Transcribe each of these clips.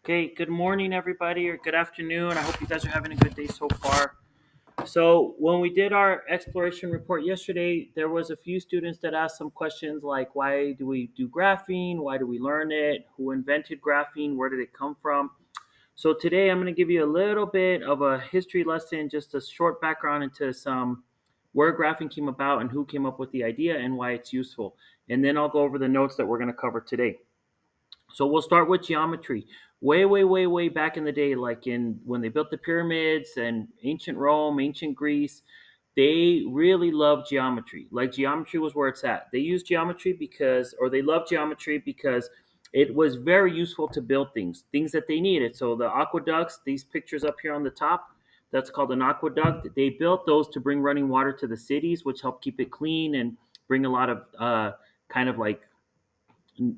Okay, good morning, everybody, or good afternoon. I hope you guys are having a good day so far. So, when we did our exploration report yesterday, there was a few students that asked some questions like, why do we do graphene? Why do we learn it? Who invented graphene? Where did it come from? So, today I'm going to give you a little bit of a history lesson, just a short background into some where graphene came about and who came up with the idea and why it's useful. And then I'll go over the notes that we're going to cover today. So we'll start with geometry. Way back in the day, like in when they built the pyramids and ancient Rome, ancient Greece, they really loved geometry. Like geometry was where it's at. They used geometry because, or they loved geometry because it was very useful to build things that they needed. So the aqueducts, these pictures up here on the top, that's called an aqueduct. They built those to bring running water to the cities, which helped keep it clean and bring a lot of kind of like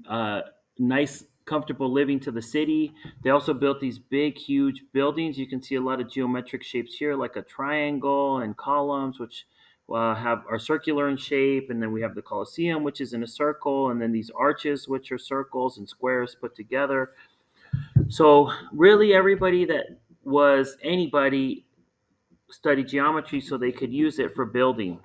uh, nice, comfortable living to the city. They also built these big, huge buildings. You can see a lot of geometric shapes here, like a triangle and columns, which have are circular in shape. And then we have the Colosseum, which is in a circle, and then these arches, which are circles and squares put together. So really, everybody that was anybody studied geometry so they could use it for building.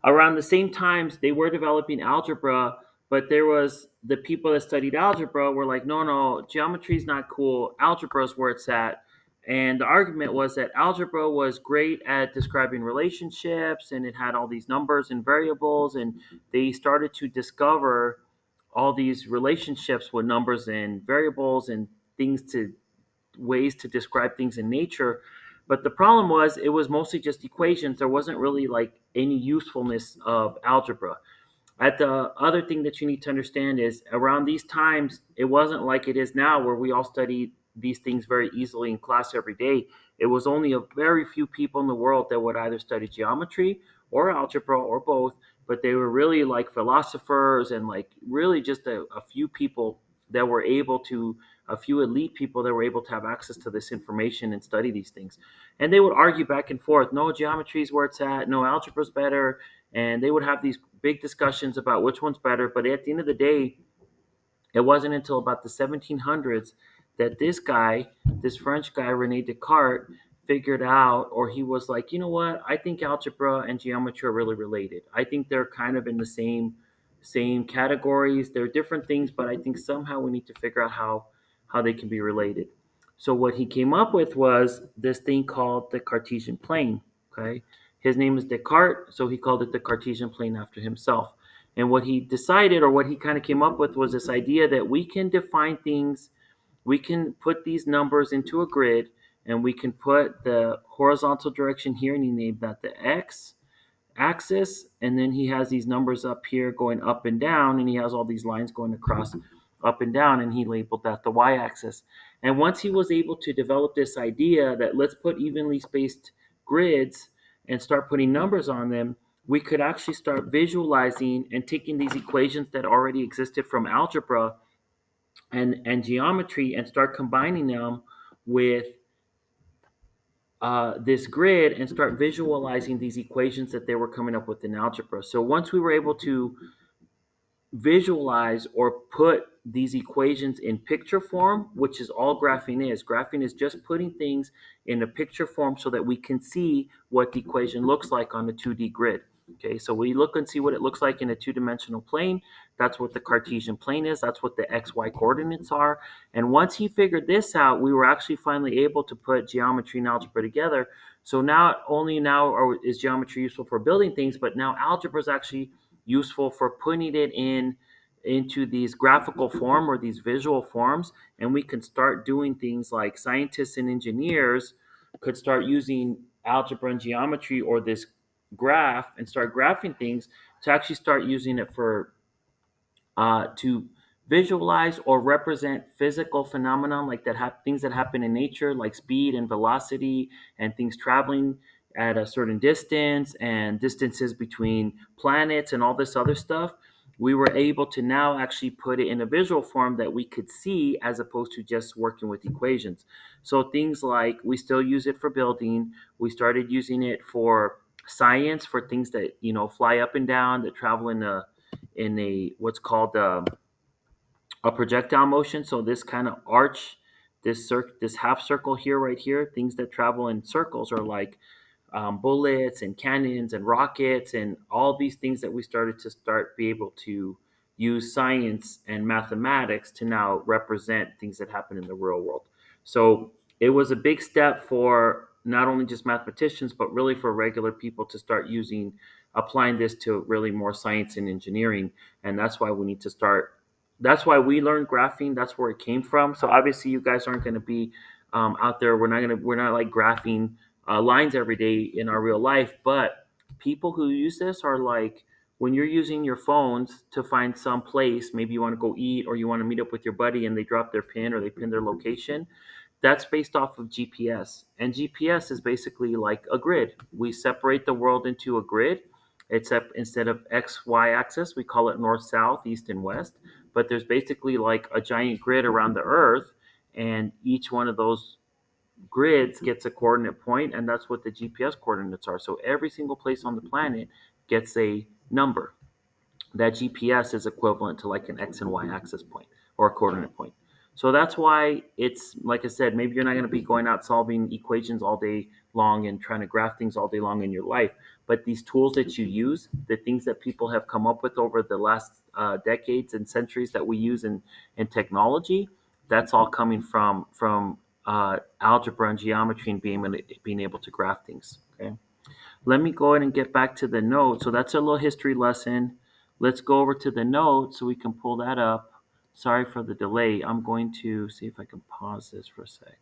Around the same times they were developing algebra, but there was the people that studied algebra were like, no, geometry is not cool, algebra is where it's at. And the argument was that algebra was great at describing relationships and it had all these numbers and variables, and they started to discover all these relationships with numbers and variables and things to ways to describe things in nature. But the problem was it was mostly just equations. There wasn't really like any usefulness of algebra. At the other thing that you need to understand is around these times, it wasn't like it is now where we all study these things very easily in class every day. It was only a very few people in the world that would either study geometry or algebra or both, but they were really like philosophers and like really just a few people that were able to, a few elite people that were able to have access to this information and study these things. And they would argue back and forth, no, geometry is where it's at, no, algebra is better, and they would have these big discussions about which one's better. But at the end of the day, it wasn't until about the 1700s that this guy, this French guy, Rene Descartes, figured out, or he was like, you know what? I think algebra and geometry are really related. I think they're kind of in the same categories. They're different things, but I think somehow we need to figure out how they can be related. So what he came up with was this thing called the Cartesian plane. Okay, his name is Descartes, so he called it the Cartesian plane after himself. And what he decided, or what he kind of came up with, was this idea that we can define things, we can put these numbers into a grid, and we can put the horizontal direction here, and he named that the x axis. And then he has these numbers up here going up and down, and he has all these lines going across up and down, and he labeled that the y axis. And once he was able to develop this idea that let's put evenly spaced grids and start putting numbers on them, we could actually start visualizing and taking these equations that already existed from algebra and geometry and start combining them with this grid and start visualizing these equations that they were coming up with in algebra. So once we were able to visualize or put these equations in picture form, which is all graphene is. Graphene is just putting things in a picture form so that we can see what the equation looks like on a 2D grid. Okay, so we look and see what it looks like in a two-dimensional plane. That's what the Cartesian plane is. That's what the XY coordinates are. And once he figured this out, we were actually finally able to put geometry and algebra together. So not only is geometry useful for building things, but now algebra is actually useful for putting it into these graphical form or these visual forms, and we can start doing things like scientists and engineers could start using algebra and geometry or this graph and start graphing things to actually start using it for to visualize or represent physical phenomenon like things that happen in nature like speed and velocity and things traveling at a certain distance and distances between planets and all this other stuff. We were able to now actually put it in a visual form that we could see as opposed to just working with equations. So things like we still use it for building, we started using it for science, for things that fly up and down, that travel in a what's called a projectile motion. So this kind of arch, this half circle here, right here, things that travel in circles are like bullets and cannons and rockets and all these things that we started to be able to use science and mathematics to now represent things that happen in the real world. So it was a big step for not only just mathematicians but really for regular people to start using applying this to really more science and engineering. And that's why we need to start, that's why we learned graphing. That's where it came from. So obviously you guys aren't going to be out there, we're not like graphing lines every day in our real life. But people who use this are like, when you're using your phones to find some place, maybe you want to go eat or you want to meet up with your buddy and they drop their pin or they pin their location, that's based off of GPS. And GPS is basically like a grid. We separate the world into a grid, except instead of X, Y axis, we call it north, south, east, and west. But there's basically like a giant grid around the earth, and each one of those grids gets a coordinate point, and that's what the GPS coordinates are. So every single place on the planet gets a number. That GPS is equivalent to like an X and Y axis point or a coordinate point. So that's why it's like I said, maybe you're not going to be going out solving equations all day long and trying to graph things all day long in your life. But these tools that you use, the things that people have come up with over the last decades and centuries that we use in technology, that's all coming from algebra and geometry and being able to graph things. Okay. Let me go ahead and get back to the note. So that's a little history lesson. Let's go over to the note so we can pull that up. Sorry for the delay. I'm going to see if I can pause this for a sec.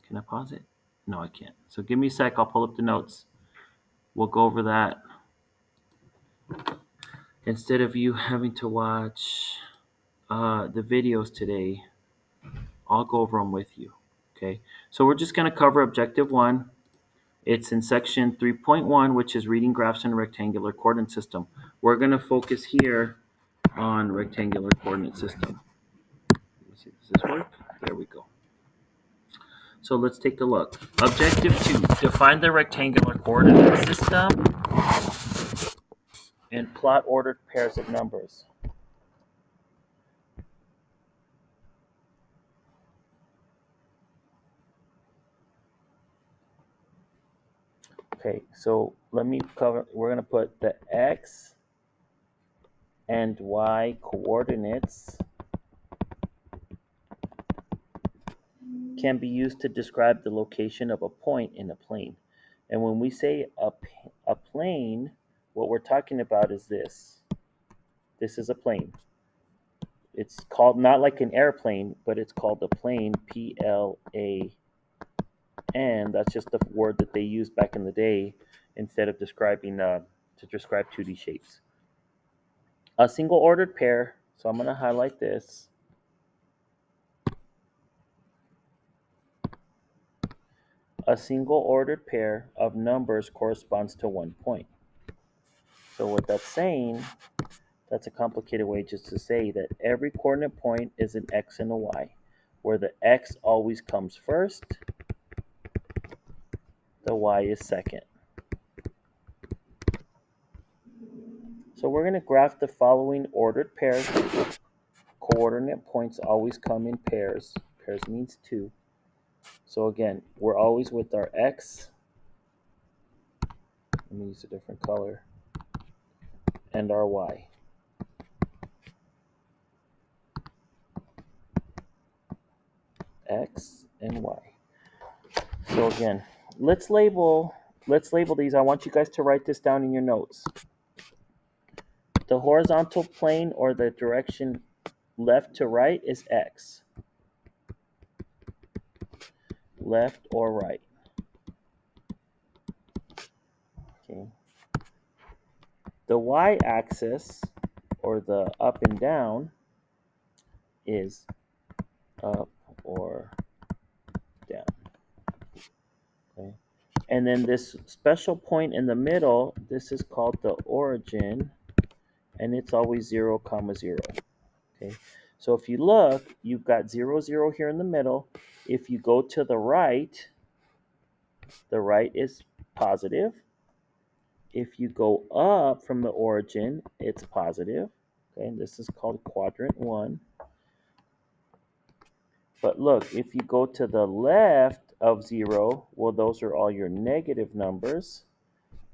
Can I pause it? No, I can't. So give me a sec. I'll pull up the notes. We'll go over that instead of you having to watch the videos today. I'll go over them with you. Okay. So we're just going to cover objective one. It's in section 3.1, which is reading graphs in a rectangular coordinate system. We're going to focus here on rectangular coordinate system. Let's see, does this work? There we go. So let's take a look. Objective 2, define the rectangular coordinate system and plot ordered pairs of numbers. Okay, so let me cover, we're going to put the x and y coordinates can be used to describe the location of a point in a plane. And when we say a plane, what we're talking about is this. This is a plane. It's called not like an airplane, but it's called a plane, P-L-A-N. That's just the word that they used back in the day instead of describing to describe 2D shapes. A single ordered pair. So I'm going to highlight this. A single ordered pair of numbers corresponds to one point. So what that's saying, that's a complicated way just to say that every coordinate point is an x and a y, where the x always comes first, the y is second. So we're going to graph the following ordered pairs. Coordinate points always come in pairs. Pairs means two. So again, we're always with our x. Let me use a different color. And our y. X and y. So again, let's label these. I want you guys to write this down in your notes. The horizontal plane or the direction left to right is x. Left or right. Okay. The y-axis or the up and down is up or down. Okay. And then this special point in the middle, this is called the origin, and it's always 0, 0. Okay. So if you look, you've got 0, 0 here in the middle. If you go to the right is positive. If you go up from the origin, it's positive. Okay, and this is called quadrant 1. But look, if you go to the left of 0, well, those are all your negative numbers.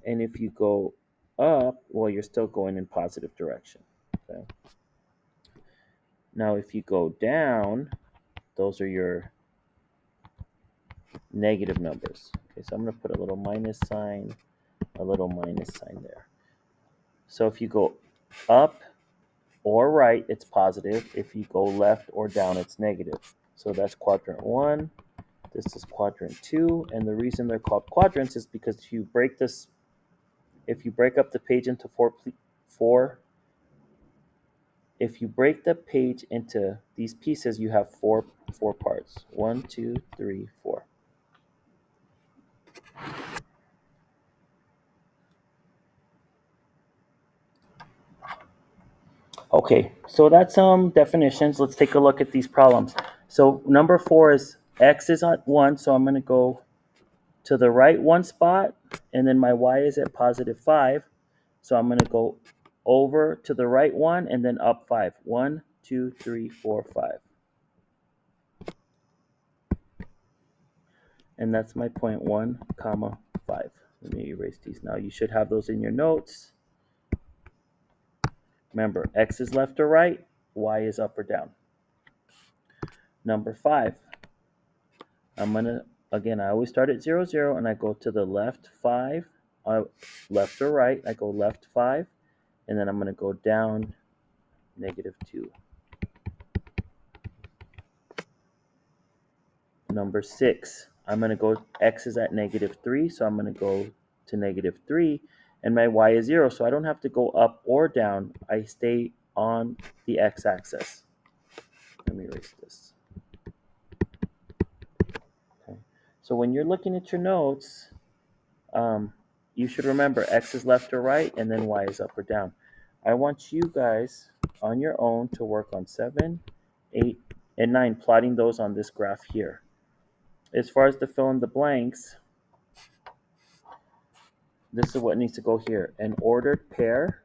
And if you go up, well, you're still going in positive direction. Okay. Now, if you go down, those are your negative numbers. Okay, so I'm going to put a little minus sign there. So if you go up or right, it's positive. If you go left or down, it's negative. So that's quadrant 1. This is quadrant 2. And the reason they're called quadrants is because if you break up the page into if you break the page into these pieces, you have four parts. 1, 2, 3, 4. Okay, so that's some definitions. Let's take a look at these problems. So number 4 is x is at 1, so I'm going to go to the right one spot, and then my y is at positive 5. So I'm going to go over to the right one and then up 5. 1, 2, 3, 4, 5. And that's my point 1, comma 5. Let me erase these now. You should have those in your notes. Remember, x is left or right, y is up or down. Number 5. I'm going to, again, I always start at 0, 0, and I go to the left 5. Left or right, I go left 5. And then I'm going to go down negative 2. Number 6. I'm going to go, x is at negative 3, so I'm going to go to negative 3. And my y is 0, so I don't have to go up or down. I stay on the x-axis. Let me erase this. Okay. So when you're looking at your notes, you should remember x is left or right, and then y is up or down. I want you guys on your own to work on 7, 8, and 9, plotting those on this graph here. As far as the fill in the blanks, this is what needs to go here. An ordered pair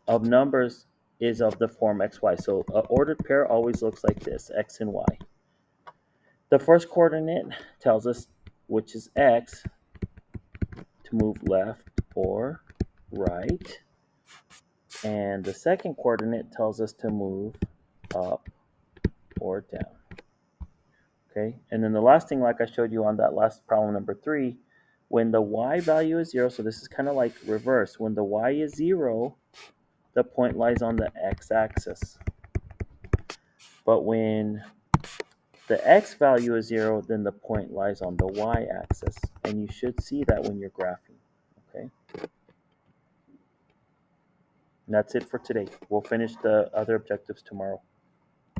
of numbers is of the form xy. So an ordered pair always looks like this, x and y. The first coordinate tells us which is x, to move left or right. And the second coordinate tells us to move up or down. Okay, and then the last thing, like I showed you on that last problem, number 3, when the y value is 0, so this is kind of like reverse. When the y is 0, the point lies on the x-axis. But when the x value is 0, then the point lies on the y-axis. And you should see that when you're graphing. Okay. And that's it for today. We'll finish the other objectives tomorrow.